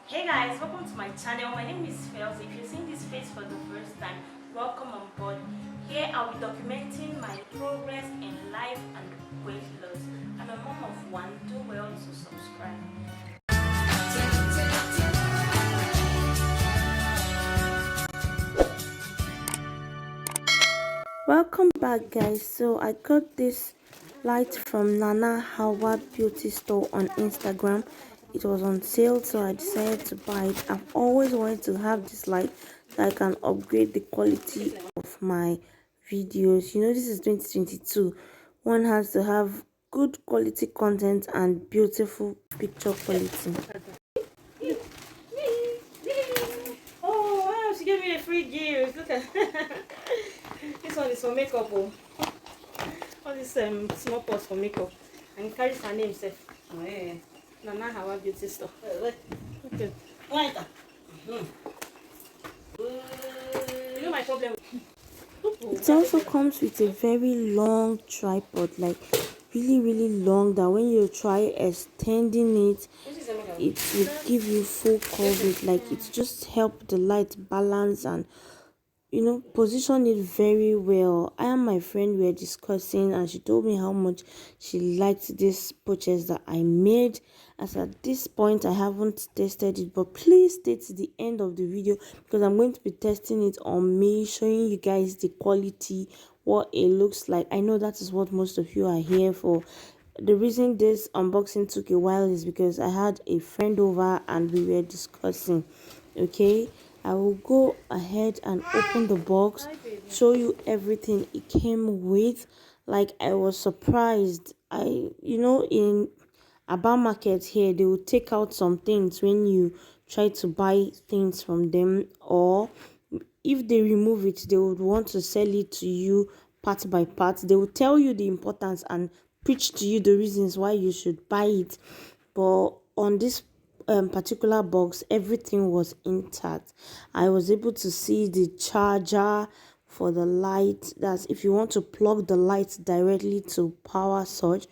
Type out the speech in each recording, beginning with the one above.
Hey guys, welcome to my channel. My name is Felzy. If you're seeing this face for the first time, welcome on board. Here I'll be documenting my progress in life and weight loss. I'm a mom of one. Do well to subscribe. Welcome back guys. So I got this light from Nana Howard Beauty Store on Instagram. It was on sale, so I decided to buy it. I've always wanted to have this light so I can upgrade the quality of my videos. You know, this is 2022. One has to have good quality content and beautiful picture quality. Oh wow, she gave me a free gift. Look at this one is for makeup. Oh. All this small pots for makeup. And it carries her name, Seth. Oh, yeah. Nana Hawa Beauty Store. Okay. You know my problem. It also comes with a very long tripod, like really long, that when you try extending it, it will give you full coverage. Like it just help the light balance and position it very well. I and my friend were discussing and she told me how much she liked this purchase that I made. As at this point I haven't tested it, but please stay to the end of the video because I'm going to be testing it on me, showing you guys the quality, what it looks like. I know that is what most of you are here for. The reason this unboxing took a while is because I had a friend over and we were discussing. Okay, I will go ahead and open the box, show you everything it came with. Like I was surprised. In Aba market here, they will take out some things when you try to buy things from them, or if they remove it, they would want to sell it to you part by part. They will tell you the importance and preach to you the reasons why you should buy it. But on this particular box, everything was intact. I was able to see the charger for the light. That's if you want to plug the light directly to power source,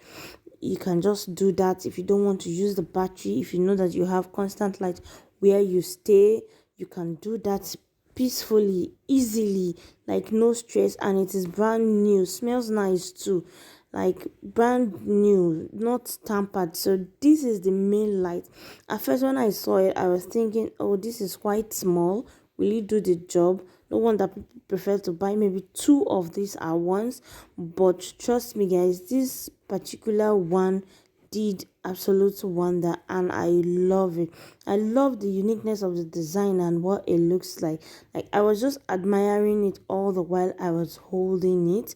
you can just do that. If you don't want to use the battery, if you know that you have constant light where you stay, you can do that peacefully, easily, like no stress. And it is brand new, smells nice too, like brand new, not tampered. So this is the main light. At first when I saw it, I was thinking, oh, this is quite small, will it do the job? No wonder people prefer to buy maybe two of these at once. But trust me guys, this particular one did absolute wonder and I love it. I love the uniqueness of the design and what it looks like. Like I was just admiring it all the while I was holding it.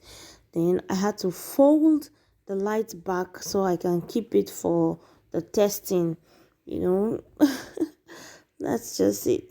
Then I had to fold the light back so I can keep it for the testing, you know. That's just it.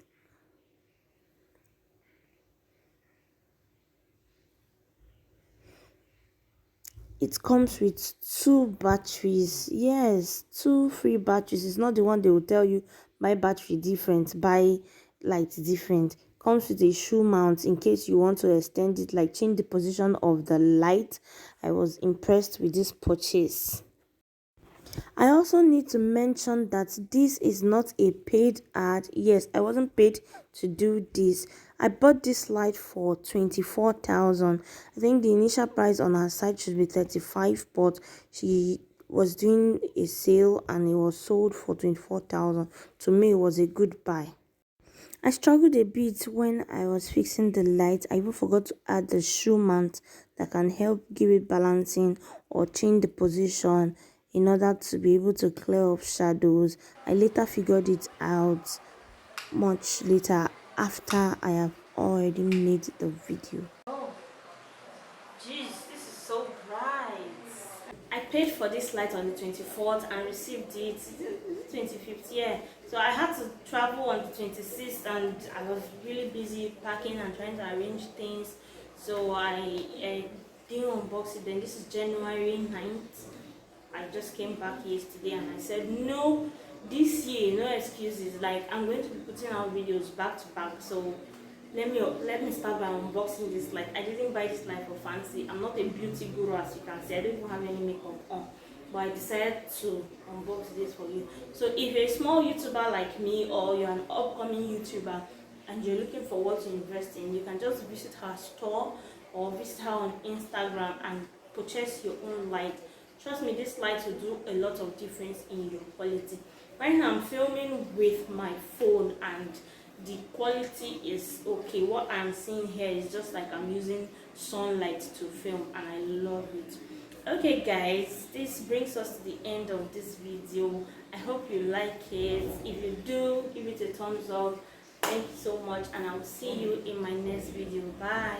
It comes with two batteries. Yes, two free batteries. It's not the one they will tell you buy battery different, buy light different. Comes with a shoe mount in case you want to extend it, like change the position of the light. I was impressed with this purchase. I also need to mention that this is not a paid ad. Yes, I wasn't paid to do this. I bought this light for 24,000. I think the initial price on her site should be 35, but she was doing a sale and it was sold for 24,000. To me, it was a good buy. I struggled a bit when I was fixing the light. I even forgot to add the shoe mount that can help give it balancing or change the position in order to be able to clear up shadows. I later figured it out much later after I have already made the video. Oh, jeez, this is so bright. I paid for this light on the 24th and received it 25th, yeah. So I had to travel on the 26th and I was really busy packing and trying to arrange things. So I didn't unbox it. Then this is January 9th. I just came back yesterday and I said, no, this year, no excuses. Like I'm going to be putting out videos back to back. So let me start by unboxing this. Like I didn't buy this light for fancy. I'm not a beauty guru, as you can see. I don't even have any makeup on. but I decided to unbox this for you. So if you're a small YouTuber like me, or you're an upcoming YouTuber and you're looking for what to invest in, you can just visit her store or visit her on Instagram and purchase your own light. Trust me, this light will do a lot of difference in your quality. Right now I'm filming with my phone and the quality is okay. What I'm seeing here is just like I'm using sunlight to film, and I love it. Okay guys, this brings us to the end of this video. I hope you like it. If you do, give it a thumbs up. Thank you so much, and I'll see you in my next video. Bye.